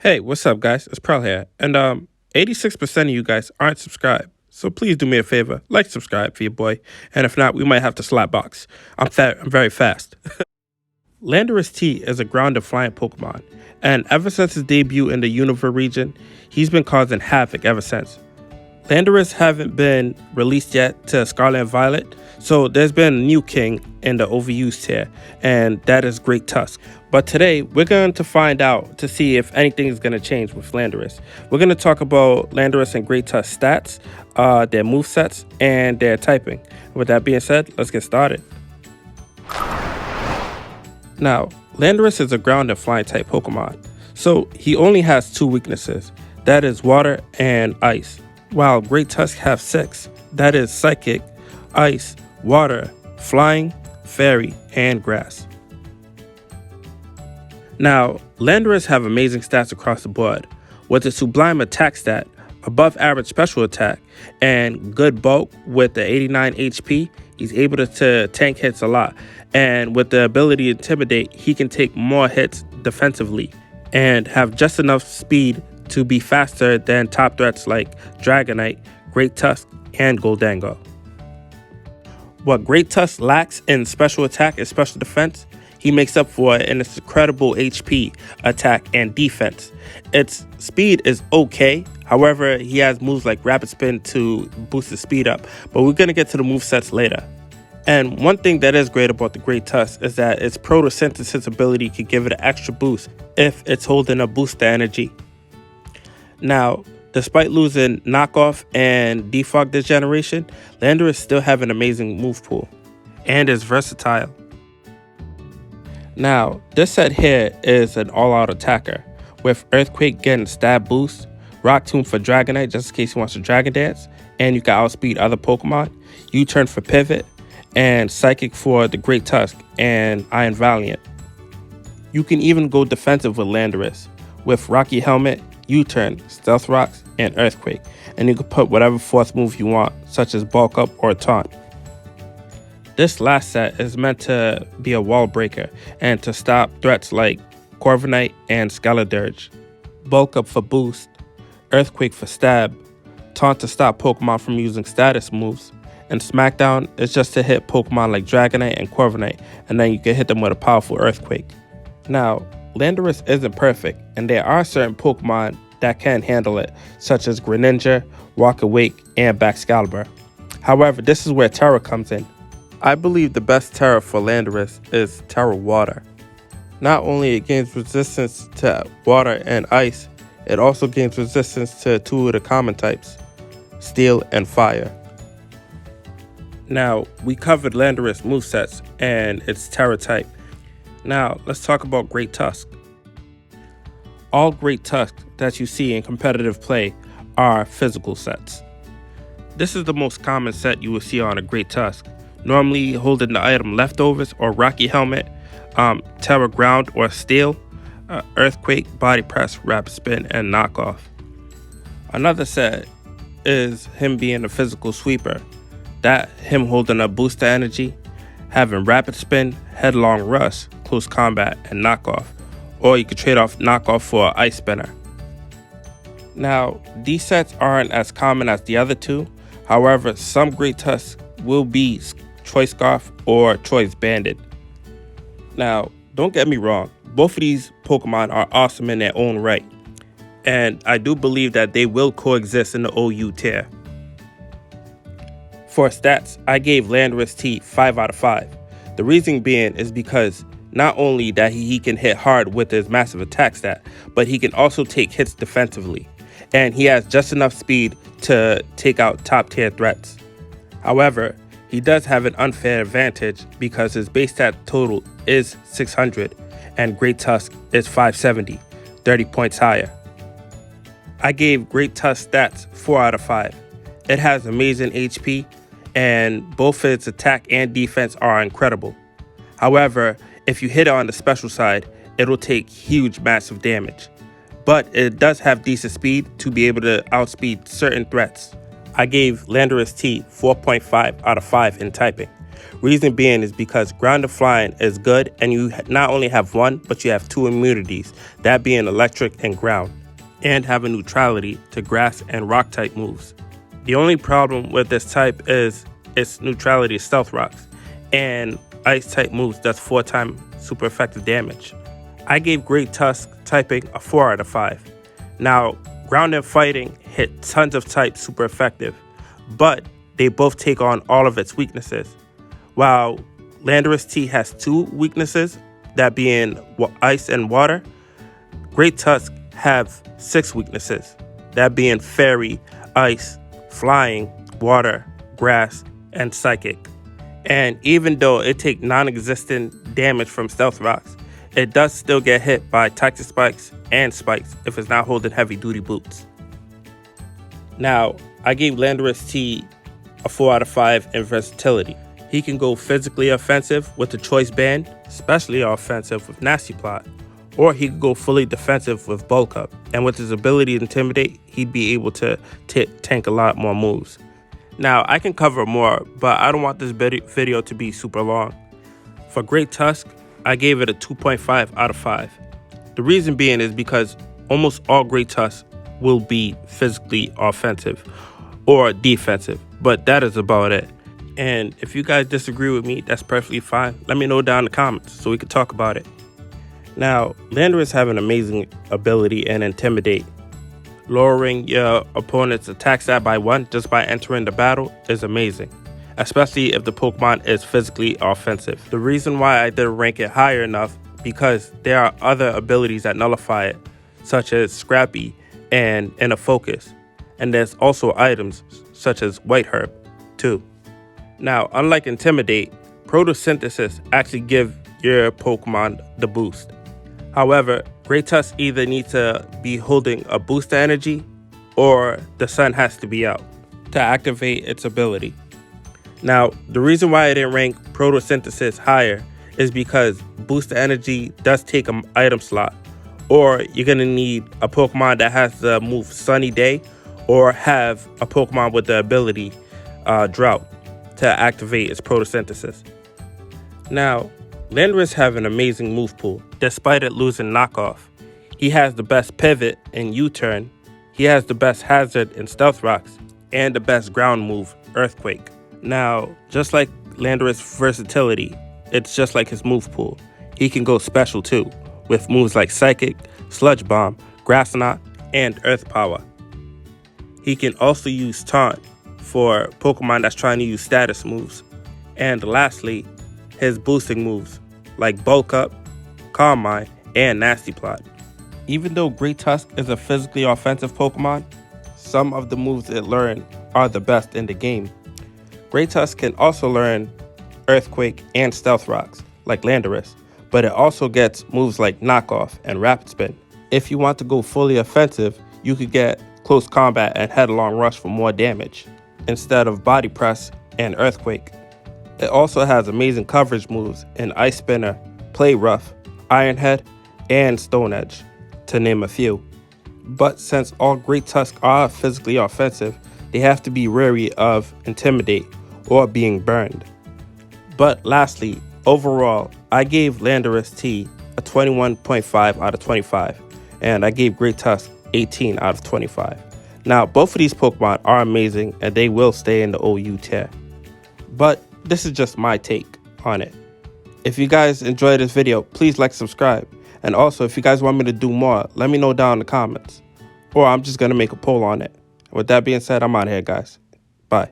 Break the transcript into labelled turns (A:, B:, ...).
A: Hey, what's up, guys? It's Prwell'Z here, and 86% of you guys aren't subscribed. So please do me a favor, like, subscribe for your boy, and if not, we might have to slap box. I'm very fast. Landorous T is a ground and flying Pokemon, and ever since his debut in the Unova region, he's been causing havoc ever since. Landorous haven't been released yet to Scarlet and Violet, so there's been a new king in the overused tier, and that is Great Tusk. But today, we're going to find out to see if anything is going to change with Landorous. We're going to talk about Landorous and Great Tusk stats, their movesets, and their typing. With that being said, let's get started. Now, Landorous is a ground and flying type Pokemon, so he only has two weaknesses, that is water and ice. While Great Tusk have 6, that is Psychic, Ice, Water, Flying, Fairy, and Grass. Now, Landorous have amazing stats across the board, with a Sublime attack stat, above average special attack, and good bulk with the 89 HP, he's able to tank hits a lot, and with the ability to Intimidate, he can take more hits defensively, and have just enough speed to be faster than top threats like Dragonite, Great Tusk, and Goldango. What Great Tusk lacks in special attack and special defense, he makes up for it in its incredible HP, attack, and defense. Its speed is okay, however, he has moves like Rapid Spin to boost his speed up, but we're going to get to the movesets later. And one thing that is great about the Great Tusk is that its photosynthesis ability could give it an extra boost if it's holding a booster energy. Now, despite losing Knockoff and Defog this generation, Landorous still have an amazing move pool and is versatile. Now, this set here is an all-out attacker, with Earthquake getting stab boost, Rock Tomb for Dragonite just in case he wants to Dragon Dance, and you can outspeed other Pokemon, U-Turn for Pivot, and Psychic for the Great Tusk and Iron Valiant. You can even go defensive with Landorous, with Rocky Helmet, U-Turn, Stealth Rocks, and Earthquake, and you can put whatever fourth move you want, such as Bulk Up or Taunt. This last set is meant to be a wall breaker and to stop threats like Corviknight and Skeledirge. Bulk Up for boost, Earthquake for stab, Taunt to stop Pokemon from using status moves, and Smackdown is just to hit Pokemon like Dragonite and Corviknight, and then you can hit them with a powerful Earthquake. Now, Landorous isn't perfect, and there are certain Pokemon that can handle it, such as Greninja, Walk Awake, and Baxcalibur. However, this is where Terra comes in. I believe the best Terra for Landorous is Terra Water. Not only it gains resistance to water and ice, it also gains resistance to 2 of the common types, Steel and Fire. Now, we covered Landorous movesets and its Terra type. Now, let's talk about Great Tusk. All Great Tusk that you see in competitive play are physical sets. This is the most common set you will see on a Great Tusk, normally holding the item Leftovers or Rocky Helmet, Terra Ground or Steel, Earthquake, Body Press, Rapid Spin, and Knockoff. Another set is him being a physical sweeper, that him holding a booster energy, having Rapid Spin, Headlong Rush, Close Combat, and Knockoff, or you could trade off Knockoff for Ice Spinner. Now, these sets aren't as common as the other two, however, some Great Tusks will be Choice Scarf or Choice Banded. Now, don't get me wrong, both of these Pokemon are awesome in their own right, and I do believe that they will coexist in the OU tier. For stats, I gave Landorous T 5 out of 5. The reason being is because not only that he can hit hard with his massive attack stat, but he can also take hits defensively, and he has just enough speed to take out top tier threats. However, he does have an unfair advantage because his base stat total is 600 and Great Tusk is 570, 30 points higher. I gave Great Tusk stats 4 out of 5. It has amazing HP and both its attack and defense are incredible. However, if you hit it on the special side, it'll take huge massive damage. But it does have decent speed to be able to outspeed certain threats. I gave Landorous T 4.5 out of 5 in typing. Reason being is because ground and flying is good and you not only have one, but you have 2 immunities, that being electric and ground. and have a neutrality to grass and rock type moves. The only problem with this type is its neutrality to stealth rocks, and ice type moves does 4 times super effective damage. I gave Great Tusk typing a 4 out of 5. Now, ground and fighting hit tons of types super effective, but they both take on all of its weaknesses. While Landorous T has 2 weaknesses, that being ice and water, Great Tusk have 6 weaknesses, that being fairy, ice, flying, water, grass, and psychic. And even though it takes non-existent damage from stealth rocks, it does still get hit by toxic spikes and spikes if it's not holding heavy duty boots. Now, I gave Landorous T a 4 out of 5 in versatility. He can go physically offensive with the choice band, especially offensive with nasty plot, or he could go fully defensive with bulk up, and with his ability to intimidate, he'd be able to tank a lot more moves. Now, I can cover more, but I don't want this video to be super long. For Great Tusk, I gave it a 2.5 out of 5. The reason being is because almost all Great Tusks will be physically offensive or defensive, but that is about it. And if you guys disagree with me, that's perfectly fine. Let me know down in the comments so we can talk about it. Now, Landorous have an amazing ability in Intimidate. Lowering your opponent's attack stat by 1 just by entering the battle is amazing, especially if the Pokemon is physically offensive. The reason why I didn't rank it higher enough because there are other abilities that nullify it, such as Scrappy and Inner Focus, and there's also items such as White Herb too. Now, unlike Intimidate, Photosynthesis actually give your Pokemon the boost. However, Great Tusk either needs to be holding a booster energy or the sun has to be out to activate its ability. Now, the reason why I didn't rank Photosynthesis higher is because booster energy does take an item slot, or you're going to need a Pokemon that has the move Sunny Day or have a Pokemon with the ability Drought to activate its Photosynthesis. Now, Landorous have an amazing move pool, despite it losing knockoff. He has the best pivot in U-turn, he has the best hazard in Stealth Rocks, and the best ground move, Earthquake. Now, just like Landorous' versatility, it's just like his move pool. He can go special too, with moves like Psychic, Sludge Bomb, Grass Knot, and Earth Power. He can also use Taunt for Pokemon that's trying to use status moves. And lastly, his boosting moves like Bulk Up, Calm Mind, and Nasty Plot. Even though Great Tusk is a physically offensive Pokemon, some of the moves it learned are the best in the game. Great Tusk can also learn Earthquake and Stealth Rocks like Landorous, but it also gets moves like Knockoff and Rapid Spin. If you want to go fully offensive, you could get Close Combat and Headlong Rush for more damage, instead of Body Press and Earthquake. It also has amazing coverage moves in Ice Spinner, Play Rough, Iron Head, and Stone Edge, to name a few. But since all Great Tusks are physically offensive, they have to be wary of Intimidate or being burned. But lastly, overall, I gave Landorous T a 21.5 out of 25, and I gave Great Tusk 18 out of 25. Now, both of these Pokemon are amazing and they will stay in the OU tier. But this is just my take on it. If you guys enjoyed this video, please like, subscribe. And also, if you guys want me to do more, let me know down in the comments. Or I'm just going to make a poll on it. With that being said, I'm out of here, guys. Bye.